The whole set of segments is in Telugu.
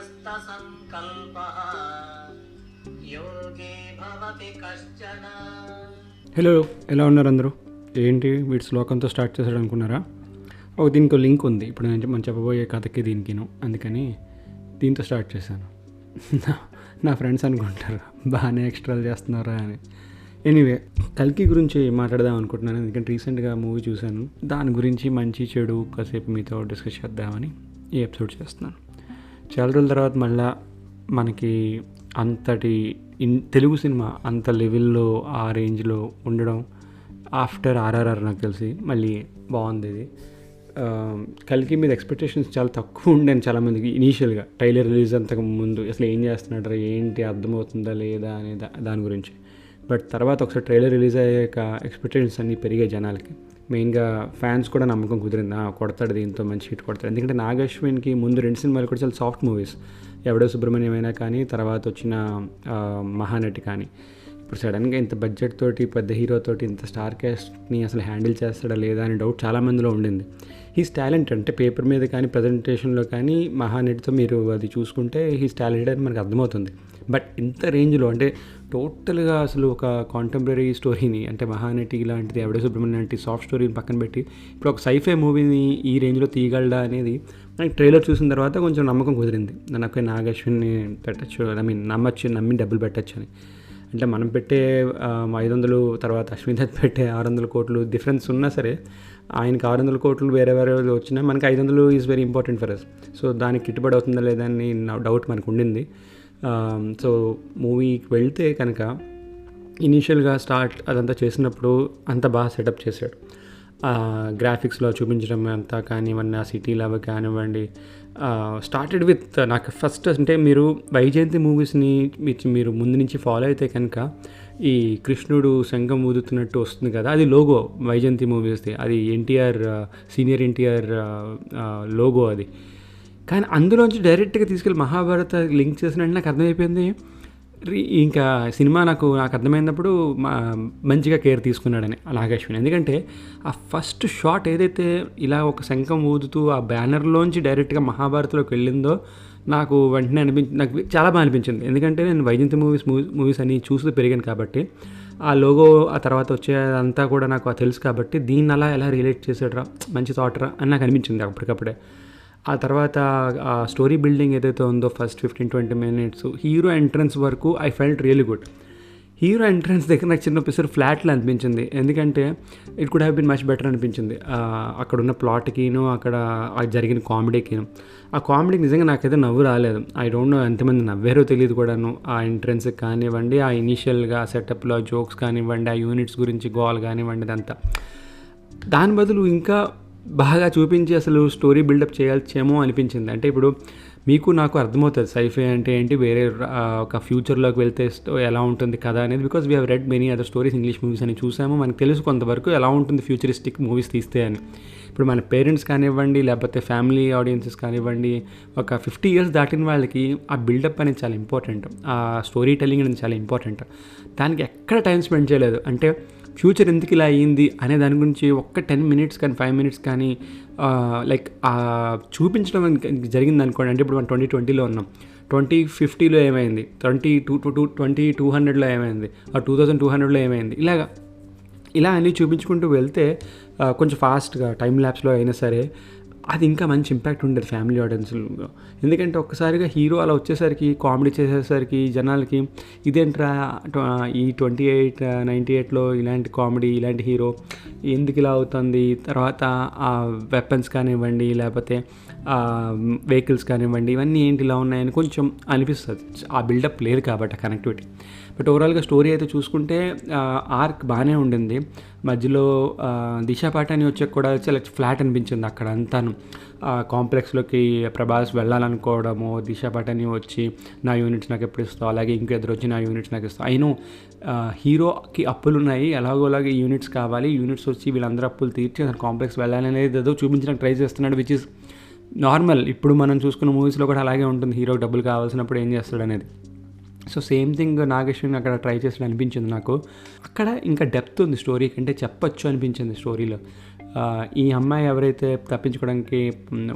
సంకల్పః యోగే భవతి కశ్చన. హలో, ఎలా ఉన్నారు అందరూ? ఏంటి వీడి శ్లోకంతో స్టార్ట్ చేశాడు అనుకున్నారా? దీనికి లింక్ ఉంది ఇప్పుడు మనం చెప్పబోయే కథకి దీనికిను, అందుకని దీంతో స్టార్ట్ చేశాను. నా ఫ్రెండ్స్ అనుకుంటారు బాగానే ఎక్స్ట్రాలు చేస్తున్నారా అని. ఎనీవే, కల్కి గురించి మాట్లాడదాం అనుకుంటున్నాను, ఎందుకంటే రీసెంట్గా మూవీ చూశాను. దాని గురించి మంచి చెడు కాసేపు మీతో డిస్కస్ చేద్దామని ఈ ఎపిసోడ్ చేస్తున్నాను. చాలా రోజుల తర్వాత మళ్ళీ మనకి అంతటి తెలుగు సినిమా అంత లెవెల్లో ఆ రేంజ్లో ఉండడం ఆఫ్టర్ ఆర్ఆర్ఆర్ నాకు తెలిసి మళ్ళీ బాగుంది. ఇది కల్కి మీద ఎక్స్పెక్టేషన్స్ చాలా తక్కువ ఉండేది చాలామందికి ఇనీషియల్గా. ట్రైలర్ రిలీజ్ అంతకు ముందు అసలు ఏం చేస్తున్నాడు, ఏంటి అర్థమవుతుందా లేదా అనే దాని గురించి. బట్ తర్వాత ఒకసారి ట్రైలర్ రిలీజ్ అయ్యాక ఎక్స్పెక్టేషన్స్ అన్నీ పెరిగాయి జనాలకి. మెయిన్గా ఫ్యాన్స్ కూడా నమ్మకం కుదిరింది, కొడతాడు దీంతో మంచి హిట్ కొడతాడు. ఎందుకంటే నాగ్ అశ్విన్కి ముందు 2 సినిమాలు కూడా చాలా సాఫ్ట్ మూవీస్, ఎవడో సుబ్రహ్మణ్యం అయినా కానీ, తర్వాత వచ్చిన మహానటి కానీ. ఇప్పుడు సడన్గా ఇంత బడ్జెట్ తోటి పెద్ద హీరోతోటి ఇంత స్టార్ క్యాస్ట్ని అసలు హ్యాండిల్ చేస్తాడా లేదా అనే డౌట్ చాలామందిలో ఉండింది. హీస్ టాలెంట్ అంటే పేపర్ మీద కానీ ప్రజెంటేషన్లో కానీ మహానటితో మీరు అది చూసుకుంటే హీస్ టాలెంటెడ్ అని మనకు అర్థమవుతుంది. బట్ ఇంత రేంజ్లో అంటే టోటల్గా అసలు ఒక కాంటెంపరీ స్టోరీని అంటే మహానటి ఇలాంటిది ఎవడో సుబ్రహ్మణ్యం లాంటి సాఫ్ట్ స్టోరీని పక్కన పెట్టి ఇప్పుడు ఒక సైఫై మూవీని ఈ రేంజ్లో తీయగలడా అనేది మనకి ట్రైలర్ చూసిన తర్వాత కొంచెం నమ్మకం కుదిరింది. నాకు నాగ్ అశ్విన్ని పెట్టచ్చు, నమ్మి డబ్బులు పెట్టచ్చు అని. అంటే మనం పెట్టే 500 తర్వాత అశ్విన్ దత్ పెట్టే 600 కోట్లు డిఫరెన్స్ ఉన్నా సరే, ఆయనకి 600 కోట్లు వేరే వచ్చినా మనకి 500 is very important for us. So దానికి గిట్టుబడి అవుతుందా లేదా అని డౌట్ మనకు ఉండింది. సో మూవీకి వెళ్తే కనుక ఇనీషియల్గా స్టార్ట్ అదంతా చేసినప్పుడు అంత బాగా సెటప్ చేశాడు. గ్రాఫిక్స్లో చూపించడం అంతా కానివ్వండి, ఆ సిటీలో అవి కానివ్వండి. స్టార్టెడ్ విత్ నాకు ఫస్ట్ అంటే మీరు వైజయంతి మూవీస్ని మీరు ముందు నుంచి ఫాలో అయితే కనుక ఈ కృష్ణుడు శంఖం ఊదుతున్నట్టు వస్తుంది కదా, అది లోగో వైజయంతి మూవీస్ది. అది ఎన్టీఆర్, సీనియర్ ఎన్టీఆర్ లోగో అది. కానీ అందులోంచి డైరెక్ట్గా తీసుకెళ్ళి మహాభారత లింక్ చేసినట్టు నాకు అర్థమైపోయింది. ఇంకా సినిమా నాకు అర్థమైనప్పుడు మంచిగా కేర్ తీసుకున్నాడని నాగ్ అశ్విన్. ఎందుకంటే ఆ ఫస్ట్ షాట్ ఏదైతే ఇలా ఒక శంఖం ఊదుతూ ఆ బ్యానర్లోంచి డైరెక్ట్గా మహాభారత్లోకి వెళ్ళిందో నాకు వెంటనే నాకు చాలా బాగా అనిపించింది. ఎందుకంటే నేను వైజయంతి మూవీస్ అని చూస్తూ పెరిగాను కాబట్టి ఆ లోగో ఆ తర్వాత వచ్చేదంతా కూడా నాకు తెలుసు కాబట్టి దీన్ని ఎలా రిలేట్ చేసాడురా, మంచి థాట్ రా అని నాకు అనిపించింది అప్పటికప్పుడే. ఆ తర్వాత ఆ స్టోరీ బిల్డింగ్ ఏదైతే ఉందో ఫస్ట్ 15-20 మినిట్స్ హీరో ఎంట్రన్స్ వరకు I felt really good. Hero entrance దగ్గర నాకు చిన్న పిసర్ ఫ్లాట్లో అనిపించింది, ఎందుకంటే it could have been much better అనిపించింది. అక్కడ ఉన్న ప్లాట్కిను అక్కడ జరిగిన కామెడీకిను. ఆ కామెడీకి నిజంగా నాకైతే నవ్వు రాలేదు. ఐ డోంట్ నో ఎంతమంది నవ్వారో తెలియదు కూడాను. ఆ ఎంట్రన్స్కి కానివ్వండి, ఆ ఇనీషియల్గా సెటప్లో జోక్స్ కానివ్వండి, ఆ యూనిట్స్ గురించి గోల్ కానివ్వండి, ఇదంతా. దాని బదులు ఇంకా బాగా చూపించి అసలు స్టోరీ బిల్డప్ చేయాల్సేమో అనిపించింది. అంటే ఇప్పుడు మీకు నాకు అర్థమవుతుంది సైఫై అంటే ఏంటి, వేరే ఒక ఫ్యూచర్లోకి వెళ్తే ఎలా ఉంటుంది కథ అనేది. Because we have read many other stories, English movies అని చూసాము, మనకు తెలుసు కొంతవరకు ఎలా ఉంటుంది ఫ్యూచరిస్టిక్ మూవీస్ తీస్తే అని. ఇప్పుడు మన పేరెంట్స్ కానివ్వండి, లేకపోతే ఫ్యామిలీ ఆడియన్సెస్ కానివ్వండి, ఒక 50 years దాటిన వాళ్ళకి ఆ బిల్డప్ అనేది చాలా ఇంపార్టెంట్, ఆ స్టోరీ టెల్లింగ్ అనేది చాలా ఇంపార్టెంట్. దానికి ఎక్కడ టైం స్పెండ్ చేయలేదు. అంటే ఫ్యూచర్ ఎందుకు ఇలా అయ్యింది అనే దాని గురించి ఒక్క 10 minutes కానీ 5 minutes కానీ లైక్ చూపించడం జరిగింది అనుకోండి. అంటే ఇప్పుడు మనం 2020లో ఉన్నాం, 2050లో ఏమైంది, 2200లో ఏమైంది, 2200లో ఏమైంది, ఇలా అన్నీ చూపించుకుంటూ వెళ్తే కొంచెం ఫాస్ట్గా టైం ల్యాప్స్లో అయినా సరే అది ఇంకా మంచి ఇంపాక్ట్ ఉండేది ఫ్యామిలీ ఆడియన్స్లో. ఎందుకంటే ఒక్కసారిగా హీరో అలా వచ్చేసరికి, కామెడీ చేసేసరికి జనాలకి ఇదేంట్రా ఈ 98-98లో ఇలాంటి కామెడీ, ఇలాంటి హీరో ఎందుకు ఇలా అవుతుంది, తర్వాత ఆ వెపన్స్ కానివ్వండి, లేకపోతే వెహికల్స్ కానివ్వండి, ఇవన్నీ ఏంటి ఇలా ఉన్నాయని కొంచెం అనిపిస్తుంది. ఆ బిల్డప్ లేదు కాబట్టి కనెక్టివిటీ. బట్ ఓవరాల్గా స్టోరీ అయితే చూసుకుంటే ఆర్క్ బాగానే ఉండింది. మధ్యలో దిశా పాటాని వచ్చాక కూడా చాలా ఫ్లాట్ అనిపించింది అక్కడ అంతాను. కాంప్లెక్స్లోకి ప్రభాస్ వెళ్ళాలనుకోవడము, దిశా పాటాని వచ్చి నా యూనిట్స్ నాకు ఎప్పుడు ఇస్తావు, అలాగే ఇంకెదురు వచ్చి నా యూనిట్స్ నాకు ఇస్తావు. అయినో హీరోకి అప్పులు ఉన్నాయి, ఎలాగోలాగే యూనిట్స్ కావాలి, యూనిట్స్ వచ్చి వీళ్ళందరూ అప్పులు తీర్చి కాంప్లెక్స్ వెళ్ళాలనేది ఏదో చూపించడానికి ట్రై చేస్తున్నాడు, విచ్ ఇస్ నార్మల్. ఇప్పుడు మనం చూసుకున్న మూవీస్లో కూడా అలాగే ఉంటుంది, హీరోకి డబ్బులు కావాల్సినప్పుడు ఏం చేస్తాడు అనేది. So same thing Nag Ashwin అక్కడ ట్రై చేసినట్టు అనిపించింది నాకు. అక్కడ ఇంకా డెప్త్ ఉంది స్టోరీ కంటే, చెప్పచ్చు అనిపించింది స్టోరీలో. ఈ అమ్మాయి ఎవరైతే తప్పించుకోవడానికి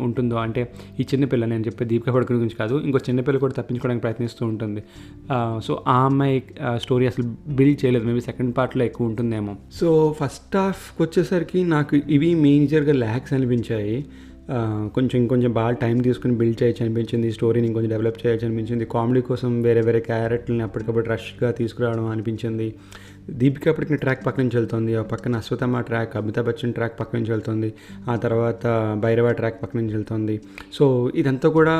ఉంటుందో, అంటే ఈ చిన్నపిల్ల, నేను చెప్పే దీపికా పడుకునే గురించి కాదు, ఇంకో చిన్నపిల్ల కూడా తప్పించుకోవడానికి ప్రయత్నిస్తూ ఉంటుంది. సో ఆ అమ్మాయి స్టోరీ అసలు బిల్డ్ చేయలేదు, మేబీ సెకండ్ పార్ట్లో ఎక్కువ ఉంటుందేమో. సో ఫస్ట్ హాఫ్కి వచ్చేసరికి నాకు ఇవి మేజర్గా ల్యాక్స్ అనిపించాయి. కొంచెం బాగా టైం తీసుకుని బిల్డ్ చేయొచ్చు అనిపించింది, స్టోరీని ఇంకొంచెం డెవలప్ చేయొచ్చు అనిపించింది. కామెడీ కోసం వేరే క్యారెక్టర్ని అప్పటికప్పుడు రష్గా తీసుకురావడం అనిపించింది. దీపిక అప్పటికి ట్రాక్ పక్క నుంచి వెళ్తుంది, ఆ పక్కన అశ్వతమ్మ ట్రాక్, అమితాబ్ బచ్చన్ ట్రాక్ పక్క నుంచి వెళ్తుంది, ఆ తర్వాత భైరవ ట్రాక్ పక్క నుంచి వెళ్తుంది. సో ఇదంతా కూడా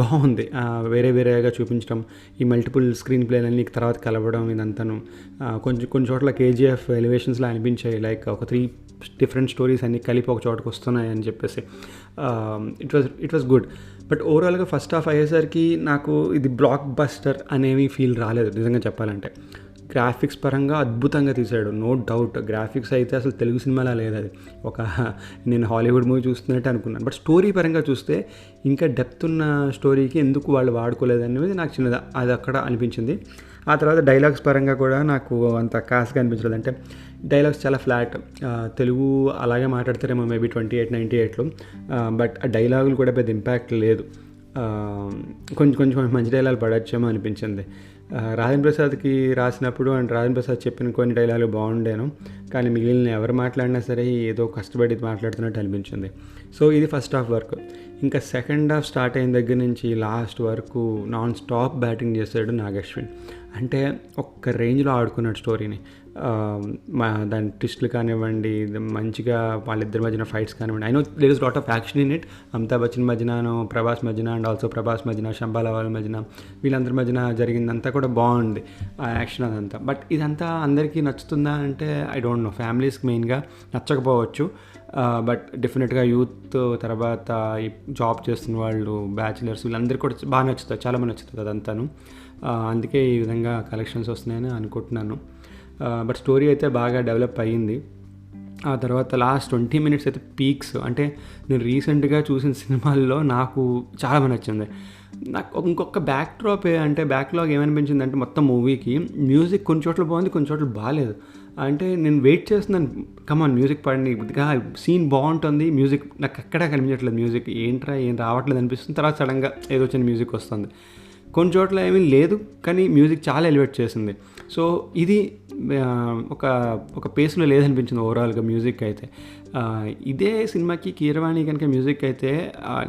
బాగుంది, వేరేగా చూపించడం, ఈ మల్టిపుల్ స్క్రీన్ ప్లేలన్నీ తర్వాత కలవడం, ఇదంతాను కొన్ని చోట్ల కేజీఎఫ్ ఎలివేషన్స్లో అనిపించాయి. లైక్ ఒక 3 డిఫరెంట్ స్టోరీస్ అన్నీ కలిపి ఒక చోటకు వస్తున్నాయి అని చెప్పేసి ఇట్ వాస్ గుడ్. బట్ ఓవరాల్గా ఫస్ట్ హాఫ్ అయ్యేసరికి నాకు ఇది బ్లాక్ బస్టర్ అనేవి ఫీల్ రాలేదు నిజంగా చెప్పాలంటే. గ్రాఫిక్స్ పరంగా అద్భుతంగా తీశాడు, నో డౌట్. గ్రాఫిక్స్ అయితే అసలు తెలుగు సినిమాలా లేదు, అది నేను హాలీవుడ్ మూవీ చూస్తున్నట్టు అనుకున్నాను. బట్ స్టోరీ పరంగా చూస్తే ఇంకా డెప్త్ ఉన్న స్టోరీకి ఎందుకు వాళ్ళు వాడుకోలేదు అనేది నాకు చిన్నది అది అక్కడ అనిపించింది. ఆ తర్వాత డైలాగ్స్ పరంగా కూడా నాకు అంత కాస్గా అనిపించలేదు. అంటే డైలాగ్స్ చాలా ఫ్లాట్, తెలుగు అలాగే మాట్లాడతారేమో మేబీ 98-98లో, బట్ ఆ డైలాగులు కూడా పెద్ద ఇంపాక్ట్ లేదు. కొంచెం మంచి డైలాగులు పడచ్చేమో అనిపించింది. రాజేంద్ర ప్రసాద్కి రాసినప్పుడు అండ్ రాజేంద్ర ప్రసాద్ చెప్పిన కొన్ని డైలాగులు బాగుండేను, కానీ మిగిలిన ఎవరు మాట్లాడినా సరే ఏదో కష్టపడి మాట్లాడుతున్నట్టు అనిపించింది. సో ఇది ఫస్ట్ హాఫ్ వర్క్. ఇంకా సెకండ్ హాఫ్ స్టార్ట్ అయిన దగ్గర నుంచి లాస్ట్ వరకు నాన్ స్టాప్ బ్యాటింగ్ చేశాడు నాగశ్విన్. అంటే ఒక్క రేంజ్లో ఆడుకున్నాడు స్టోరీని. దాని ట్విస్ట్లు కానివ్వండి, మంచిగా వాళ్ళిద్దరి మధ్యన ఫైట్స్ కానివ్వండి. I know there is lot of action in it. Amitabh Bachchan మధ్యన, ప్రభాస్ మధ్యన, అండ్ ఆల్సో ప్రభాస్ మధ్యన, శంబాలా వాళ్ళ మధ్యన, వీళ్ళందరి మధ్యన జరిగిందంతా కూడా బాగుంది ఆ యాక్షన్ అదంతా. బట్ ఇదంతా అందరికీ నచ్చుతుందా అంటే ఐ డోంట్ నో. ఫ్యామిలీస్కి మెయిన్గా నచ్చకపోవచ్చు, బట్ డెఫినెట్గా యూత్, తర్వాత ఈ జాబ్ చేస్తున్న వాళ్ళు, బ్యాచిలర్స్, వీళ్ళందరికీ కూడా బాగా నచ్చుతుంది, చాలా బాగా నచ్చుతుంది అదంతాను. అందుకే ఈ విధంగా కలెక్షన్స్ వస్తున్నాయని అనుకుంటున్నాను. బట్ స్టోరీ అయితే బాగా డెవలప్ అయ్యింది. ఆ తర్వాత లాస్ట్ 20 minutes అయితే పీక్స్. అంటే నేను రీసెంట్గా చూసిన సినిమాల్లో నాకు చాలా బాగా నచ్చింది. నాకు ఇంకొక బ్యాక్లాగ్ ఏమనిపించింది అంటే, మొత్తం మూవీకి మ్యూజిక్ కొన్ని చోట్ల బాగుంది, కొన్ని చోట్ల బాగాలేదు. అంటే నేను వెయిట్ చేస్తున్నాను, కమాన్ మ్యూజిక్ పడిని, సీన్ బాగుంటుంది, మ్యూజిక్ నాకు ఎక్కడా కనిపించట్లేదు, మ్యూజిక్ ఏంట్రా ఏం రావట్లేదు అనిపిస్తుంది. తర్వాత సడన్గా ఏదో వచ్చిన మ్యూజిక్ వస్తుంది. కొన్ని చోట్ల ఏమీ లేదు, కానీ మ్యూజిక్ చాలా ఎలివేట్ చేసింది. సో ఇది ఒక పేస్లో లేదనిపించింది ఓవరాల్గా మ్యూజిక్ అయితే. ఇదే సినిమాకి కీరవాణి కనుక మ్యూజిక్ అయితే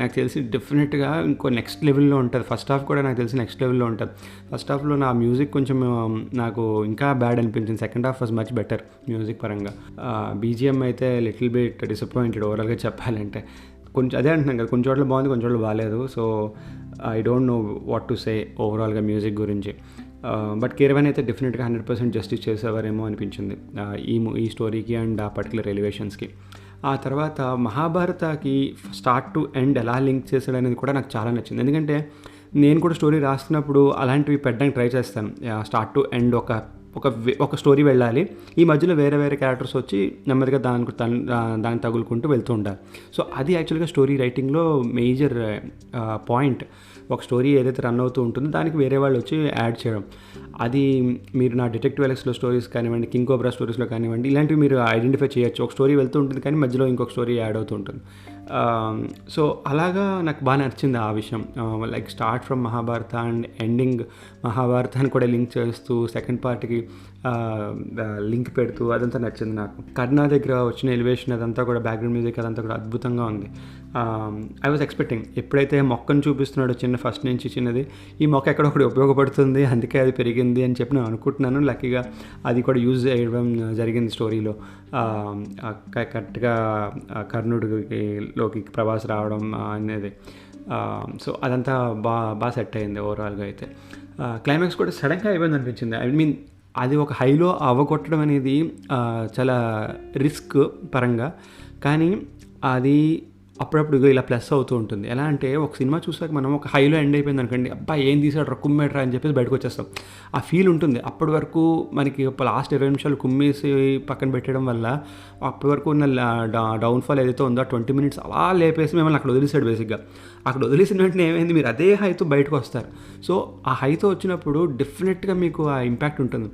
నాకు తెలిసి డెఫినెట్గా ఇంకో నెక్స్ట్ లెవెల్లో ఉంటుంది. ఫస్ట్ హాఫ్ కూడా నాకు తెలిసి నెక్స్ట్ లెవెల్లో ఉంటుంది. ఫస్ట్ హాఫ్లో నా మ్యూజిక్ కొంచెం నాకు ఇంకా బ్యాడ్ అనిపించింది. Second half was much better music పరంగా. బీజిఎం అయితే లిటిల్ బిట్ డిసప్పాయింటెడ్ ఓవరాల్గా చెప్పాలంటే. కొంచెం అదే అంటున్నాను కదా, కొన్ని చోట్ల బాగుంది, కొన్ని చోట్ల బాగాలేదు. So I don't know what to say ఓవరాల్గా మ్యూజిక్ గురించి. బట్ కీరవాణి అయితే డెఫినెట్గా 100% జస్టిస్ చేసేవారేమో అనిపించింది ఈ స్టోరీకి అండ్ ఆ పర్టికులర్ ఎలివేషన్స్కి. ఆ తర్వాత మహాభారతకి స్టార్ట్ టు ఎండ్ ఎలా లింక్ చేశాడు అనేది కూడా నాకు చాలా నచ్చింది. ఎందుకంటే నేను కూడా స్టోరీ రాస్తున్నప్పుడు అలాంటివి పెట్టడానికి ట్రై చేస్తాను. స్టార్ట్ టు ఎండ్ ఒక స్టోరీ వెళ్ళాలి, ఈ మధ్యలో వేరే క్యారెక్టర్స్ వచ్చి నెమ్మదిగా దాన్ని తగులుకుంటూ వెళ్తూ ఉండాలి. సో అది యాక్చువల్గా స్టోరీ రైటింగ్లో మేజర్ పాయింట్. ఒక స్టోరీ ఏదైతే రన్ అవుతూ ఉంటుందో దానికి వేరే వాళ్ళు వచ్చి యాడ్ చేయడం. అది మీరు నా డిటెక్టివ్ ఎలెక్స్లో స్టోరీస్ కానివ్వండి, కింగ్ కోబ్రా స్టోరీస్లో కానివ్వండి, ఇలాంటివి మీరు ఐడెంటిఫై చేయొచ్చు. ఒక స్టోరీ వెళ్తూ ఉంటుంది కానీ మధ్యలో ఇంకొక స్టోరీ యాడ్ అవుతూ ఉంటుంది. సో అలాగా నాకు బాగా నచ్చింది ఆ విషయం. Like start from Mahabharata and ending మహాభారతాన్ని కూడా లింక్ చేస్తూ సెకండ్ పార్ట్కి లింక్ పెడుతూ అదంతా నచ్చింది నాకు. కర్ణ దగ్గర వచ్చిన ఎలివేషన్ అదంతా కూడా, బ్యాక్గ్రౌండ్ మ్యూజిక్ అదంతా కూడా అద్భుతంగా ఉంది. ఐ వాజ్ ఎక్స్పెక్టింగ్, ఎప్పుడైతే మొక్కను చూపిస్తున్నాడో ఫస్ట్ నుంచి చిన్నది, ఈ మొక్క ఎక్కడొక్కడి ఉపయోగపడుతుంది, అందుకే అది పెరిగింది అని చెప్పి నేను అనుకుంటున్నాను. లక్కీగా అది కూడా యూజ్ చేయడం జరిగింది స్టోరీలో. కరెక్ట్గా కర్ణుడిలోకి ప్రభాస్ రావడం అనేది. సో అదంతా బాగా సెట్ అయింది ఓవరాల్గా అయితే. క్లైమాక్స్ కూడా సడన్గా అయిపోయింది అనిపించింది. ఐ మీన్ అది ఒక హైలో అవ్వగొట్టడం అనేది చాలా రిస్క్ పరంగా, కానీ అది అప్పుడప్పుడు ఇలా ప్లస్ అవుతూ ఉంటుంది. ఎలా అంటే ఒక సినిమా చూసాక మనం ఒక హైలో ఎండ్ అయిపోయింది అనుకోండి, అబ్బాయి ఏం తీసాడు కుమ్మేట్రా అని చెప్పేసి బయటకు వచ్చేస్తాం. ఆ ఫీల్ ఉంటుంది. అప్పటి వరకు మనకి లాస్ట్ 20 నిమిషాలు కుమ్మేసి పక్కన పెట్టడం వల్ల అప్పటి వరకు ఉన్న డౌన్ఫాల్ ఏదైతే ఉందో 20 minutes అలా లేపేసి మిమ్మల్ని అక్కడ వదిలేసాడు. బేసిక్గా అక్కడ వదిలేసిన వెంటనే ఏమైంది, మీరు అదే హైతో బయటకు వస్తారు. సో ఆ హైతో వచ్చినప్పుడు డెఫినెట్గా మీకు ఆ ఇంపాక్ట్ ఉంటుంది.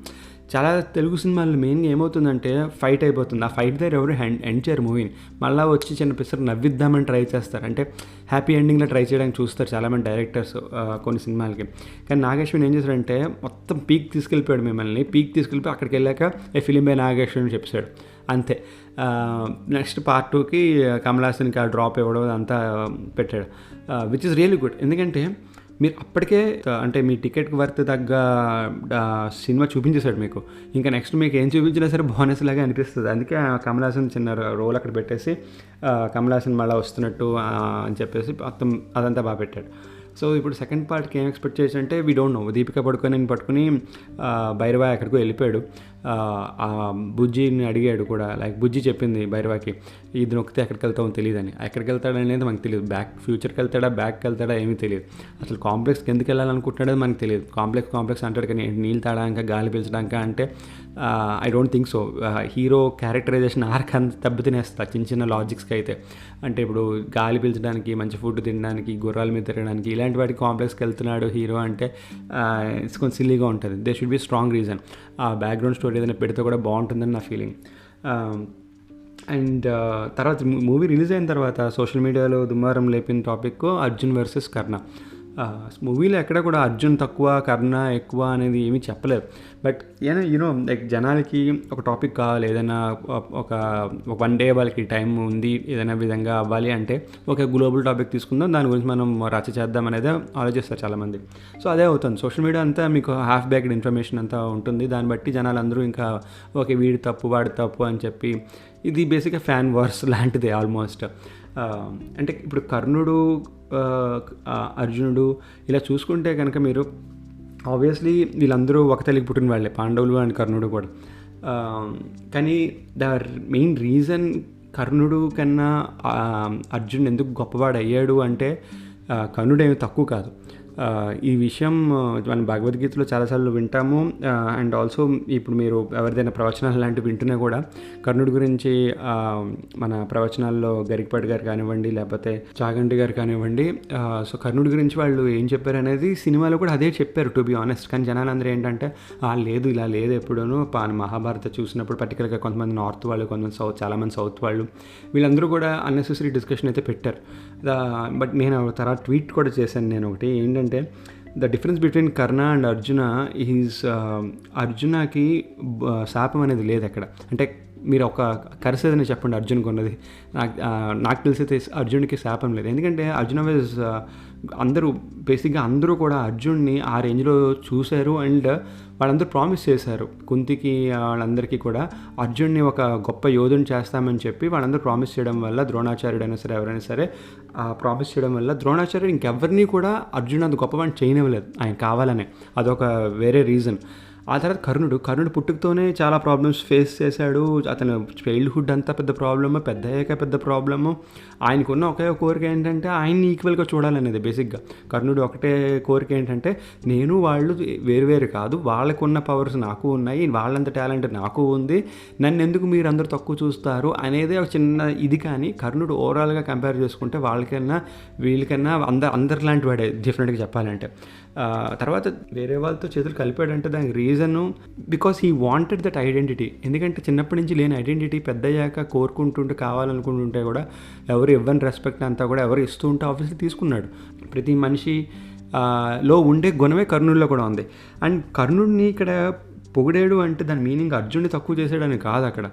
చాలా తెలుగు సినిమాల్లో మెయిన్గా ఏమవుతుందంటే ఫైట్ అయిపోతుంది. ఆ ఫైట్ దగ్గర ఎవరు ఎండ్ చేయరు మూవీని. మళ్ళీ వచ్చి చిన్న పిసరు నవ్విద్దామని ట్రై చేస్తారు. అంటే హ్యాపీ ఎండింగ్లో ట్రై చేయడానికి చూస్తారు చాలామంది డైరెక్టర్స్ కొన్ని సినిమాలకి. కానీ నాగేశ్వన్ ఏం చేశాడంటే మొత్తం పీక్ తీసుకెళ్ళిపోయాడు మిమ్మల్ని. పీక్ తీసుకెళ్ళిపోయి అక్కడికి వెళ్ళాక ఏ ఫిలిం బై నాగేశ్వన్ అని చెప్పాడు అంతే. నెక్స్ట్ పార్ట్ 2కి కమల్ హాసన్కి ఆ డ్రాప్ ఇవ్వడం అంతా పెట్టాడు, విచ్ ఇస్ రియలీ గుడ్. ఎందుకంటే మీరు అప్పటికే అంటే మీ టికెట్కి వర్త్ తగ్గ సినిమా చూపించేశాడు మీకు. ఇంకా నెక్స్ట్ మీకు ఏం చూపించినా సరే బోనస్ లాగా అనిపిస్తుంది. అందుకే కమల్ హాసన్ చిన్న రోల్ అక్కడ పెట్టేసి కమల్ హాసన్ మళ్ళీ వస్తున్నట్టు అని చెప్పేసి మొత్తం అదంతా బాగా పెట్టాడు. సో ఇప్పుడు సెకండ్ పార్ట్కి ఏం ఎక్స్పెక్ట్ చేసి అంటే వీ డోంట్ నో. దీపిక పట్టుకొని భైరవా ఎక్కడికో వెళ్ళిపోయాడు. ఆ బుజ్జిని అడిగాడు కూడా, లైక్ బుజ్జి చెప్పింది భైరవాకి ఇది నొక్కితే ఎక్కడికి వెళ్తామో తెలియదని. ఎక్కడికి వెళ్తాడు అనేది మనకు తెలియదు. ఫ్యూచర్కి వెళ్తాడా బ్యాక్కి వెళ్తాడా ఏమీ తెలియదు. అసలు కాంప్లెక్స్కి ఎందుకు వెళ్ళాలనుకుంటున్నాడో మనకు తెలియదు. కాంప్లెక్స్ అంటాడు కానీ నీళ్ళు తాడాక గాలి పీల్చడాక అంటే I don't think so. Hero characterization arc అంత దెబ్బతినేస్తా చిన్న లాజిక్స్కి అయితే. అంటే ఇప్పుడు గాలి పీల్చడానికి, మంచి ఫుడ్ తినడానికి, గుర్రాల మీద తిరగడానికి ఇలాంటి వాటికి కాంప్లెక్స్కి వెళ్తున్నాడు హీరో అంటే ఇట్స్ కొంచెం సిల్లీగా ఉంటుంది. They should be strong reason. ఆ బ్యాక్గ్రౌండ్ స్టోరీ ఏదైనా పెడితే కూడా బాగుంటుందని నా ఫీలింగ్. అండ్ తర్వాత మూవీ రిలీజ్ అయిన తర్వాత సోషల్ మీడియాలో దుమారం లేపిన టాపిక్ అర్జున్ వర్సెస్ కర్ణ. మూవీలో ఎక్కడ కూడా అర్జున్ తక్కువ కర్ణ ఎక్కువ అనేది ఏమీ చెప్పలేదు. బట్ యూనో లైక్ జనాలకి ఒక టాపిక్ కావాలి, ఏదైనా ఒక 1 డే వాళ్ళకి టైం ఉంది ఏదైనా విధంగా అవ్వాలి అంటే ఒక గ్లోబల్ టాపిక్ తీసుకుందాం, దాని గురించి మనం రచ చేద్దాం అనేది ఆలోచిస్తారు చాలామంది. సో అదే అవుతుంది. సోషల్ మీడియా అంతా మీకు హాఫ్ బ్యాక్డ్ ఇన్ఫర్మేషన్ అంతా ఉంటుంది. దాన్ని బట్టి జనాలు అందరూ ఇంకా ఓకే వీడి తప్పు వాడి తప్పు అని చెప్పి ఇది బేసిక్గా ఫ్యాన్ వార్స్ లాంటిదే ఆల్మోస్ట్. అంటే ఇప్పుడు కర్ణుడు అర్జునుడు ఇలా చూసుకుంటే కనుక మీరు ఆబ్వియస్లీ వీళ్ళందరూ ఒక తల్లికి పుట్టిన వాళ్ళే, పాండవులు అండ్ కర్ణుడు కూడా. కానీ ద మెయిన్ రీజన్ కర్ణుడు కన్నా అర్జునుడు ఎందుకు గొప్పవాడు అయ్యాడు అంటే కర్ణుడు ఏమి తక్కువ కాదు. ఈ విషయం మన భగవద్గీతలో చాలాసార్లు వింటాము. అండ్ ఆల్సో ఇప్పుడు మీరు ఎవరిదైనా ప్రవచనాలు లాంటివి వింటున్నా కూడా కర్ణుడి గురించి మన ప్రవచనాల్లో గరికపాటి గారు కానివ్వండి, లేకపోతే చాగంటి గారు కానివ్వండి, సో కర్ణుడి గురించి వాళ్ళు ఏం చెప్పారు అనేది సినిమాలో కూడా అదే చెప్పారు టు బి ఆనెస్ట్. కానీ జనాలు అందరూ ఏంటంటే లేదు ఇలా లేదు ఎప్పుడూను. మహాభారత చూసినప్పుడు పర్టికులర్గా కొంతమంది నార్త్ వాళ్ళు, కొంతమంది చాలామంది సౌత్ వాళ్ళు వీళ్ళందరూ కూడా అన్నెసెసరీ డిస్కషన్ అయితే పెట్టారు. బట్ నేను తర్వాత ట్వీట్ కూడా చేశాను నేను ఒకటి, ఏంటంటే the difference between Karna and Arjuna is అర్జునకి శాపం అనేది లేదు అక్కడ. అంటే మీరు ఒక కరిసేదని చెప్పండి అర్జున్కి ఉన్నది, నాకు తెలిసైతే అర్జున్కి శాపం లేదు. ఎందుకంటే అర్జున వాజ్ అందరూ బేసిక్గా అందరూ కూడా అర్జున్ని ఆ రేంజ్లో చూశారు. అండ్ వాళ్ళందరూ ప్రామిస్ చేశారు కుంతికి వాళ్ళందరికీ కూడా అర్జున్ని ఒక గొప్ప యోధుని చేస్తామని చెప్పి వాళ్ళందరూ ప్రామిస్ చేయడం వల్ల, ద్రోణాచార్యుడైనా సరే ఎవరైనా సరే ప్రామిస్ చేయడం వల్ల ద్రోణాచార్యుడు ఇంకెవరిని కూడా అర్జున్ అది గొప్పవాడిని చేయనివ్వలేదు ఆయన కావాలనే. అదొక వేరే రీజన్. ఆ తర్వాత కర్ణుడు పుట్టుకతోనే చాలా ప్రాబ్లమ్స్ ఫేస్ చేశాడు. అతను చైల్డ్హుడ్ అంతా పెద్ద ప్రాబ్లము, పెద్ద అయ్యాక పెద్ద ప్రాబ్లము. ఆయనకున్న ఒకే కోరిక ఏంటంటే ఆయన్ని ఈక్వల్గా చూడాలనేది. బేసిక్గా కర్ణుడు ఒకటే కోరిక ఏంటంటే నేను వాళ్ళు వేరు కాదు, వాళ్ళకున్న పవర్స్ నాకు ఉన్నాయి, వాళ్ళంత టాలెంట్ నాకు ఉంది, నన్ను ఎందుకు మీరు అందరూ తక్కువ చూస్తారు అనేదే ఒక చిన్న ఇది. కానీ కర్ణుడు ఓవరాల్గా కంపేర్ చేసుకుంటే వాళ్ళకన్నా వీళ్ళకన్నా అందరిలాంటి వాడే డెఫినెట్గా చెప్పాలంటే. తర్వాత వేరే వాళ్ళతో చేతులు కలిపాడంటే దానికి reason because he wanted that identity. ఎందుకంటే చిన్నప్పటి నుంచి లేని ఐడెంటిటీ పెద్దయ్యాక కోరుకుంటుంటే కావాలనుకుంటుంటే కూడా ఎవరు ఇవ్వని రెస్పెక్ట్ అంతా కూడా ఎవరు ఇస్తూ ఉంటే ఆబ్వియస్లీ తీసుకున్నాడు. ప్రతి మనిషి లో ఉండే గుణమే కర్ణుడిలో కూడా ఉంది. అండ్ కర్ణుడిని ఇక్కడ పొగిడాడు అంటే దాని మీనింగ్ అర్జునుడిని తక్కువ చేసాడని కాదు. అక్కడ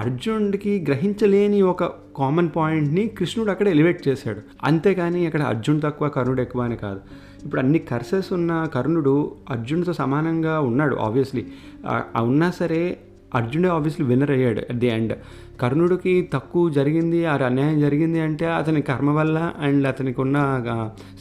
అర్జునుడికి గ్రహించలేని ఒక కామన్ పాయింట్ని కృష్ణుడు అక్కడ ఎలివేట్ చేశాడు. అంతేకాని అక్కడ అర్జున్ తక్కువ కర్ణుడు ఎక్కువ అని కాదు. ఇప్పుడు అన్ని కర్సెస్ ఉన్న కర్ణుడు అర్జునుడితో సమానంగా ఉన్నాడు ఆబ్వియస్లీ. ఉన్నా సరే అర్జునుడే ఆబ్వియస్లీ విన్నర్ అయ్యాడు అట్ ది ఎండ్. కర్ణుడికి తక్కువ జరిగింది, ఆ అన్యాయం జరిగింది అంటే అతని కర్మ వల్ల అండ్ అతనికి ఉన్న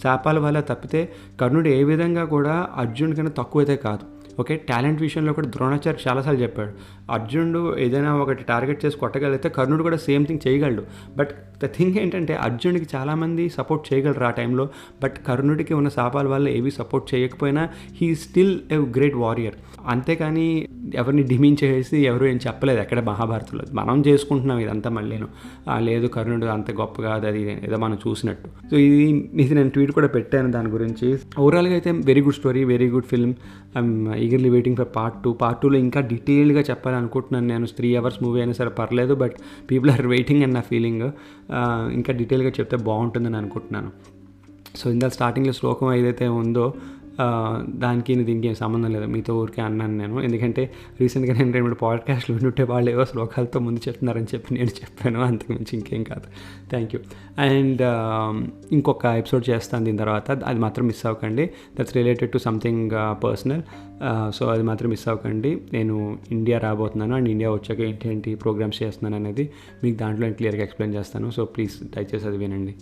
శాపాల వల్ల తప్పితే కర్ణుడు ఏ విధంగా కూడా అర్జునుడి కన్నా తక్కువ అయితే కాదు. ఓకే, టాలెంట్ విషయంలో కూడా ద్రోణాచార్య చాలాసార్లు చెప్పాడు అర్జునుడు ఏదైనా ఒకటి టార్గెట్ చేసి కొట్టగలిగితే కర్ణుడు కూడా సేమ్ థింగ్ చేయగలడు. బట్ ద థింగ్ ఏంటంటే అర్జునుడికి చాలామంది సపోర్ట్ చేయగలరు ఆ టైంలో, బట్ కర్ణుడికి ఉన్న శాపాల వల్ల ఏవి సపోర్ట్ చేయకపోయినా he still a great warrior. అంతేకాని ఎవరిని డిమీన్ చేసి ఎవరు ఏం చెప్పలేదు ఎక్కడ మహాభారతంలో. మనం చేసుకుంటున్నాం ఇదంతా మళ్ళీను. లేదు కర్ణుడు అంత గొప్ప కాదు, అది ఏదో మనం చూసినట్టు. సో ఇది నేను ట్వీట్ కూడా పెట్టాను దాని గురించి. ఓవరాల్గా అయితే very good story, very good film. I'm eagerly waiting for part 2. Part 2లో ఇంకా డీటెయిల్గా చెప్పాలనుకుంటున్నాను నేను. 3 hours మూవీ అయినా సరే పర్లేదు, బట్ పీపుల్ ఆర్ వెయిటింగ్ అని నా ఫీలింగ్. ఇంకా డీటెయిల్గా చెప్తే బాగుంటుందని అనుకుంటున్నాను. సో ఇందాక స్టార్టింగ్లో శ్లోకం ఏదైతే ఉందో దానికి దీనికి ఏం సంబంధం లేదు, మీతో ఊరికే అన్నాను నేను. ఎందుకంటే రీసెంట్గా నేను 2-3 పాడ్కాస్ట్లు వింటుంటే వాళ్ళు ఏవో శ్లోకాలతో ముందు చెప్తున్నారని చెప్పి నేను చెప్పాను, అంతకుమించి ఇంకేం కాదు. Thank you. అండ్ ఇంకొక ఎపిసోడ్ చేస్తాను దీని తర్వాత, అది మాత్రం మిస్ అవ్వకండి. That's related to something personal. So అది మాత్రం మిస్ అవ్వకండి. నేను ఇండియా రాబోతున్నాను, అండ్ ఇండియా వచ్చాక ఏంటి ప్రోగ్రామ్స్ చేస్తున్నాను అనేది మీకు దాంట్లో క్లియర్గా ఎక్స్ప్లెయిన్ చేస్తాను. సో ప్లీజ్ దయచేసి అది వినండి.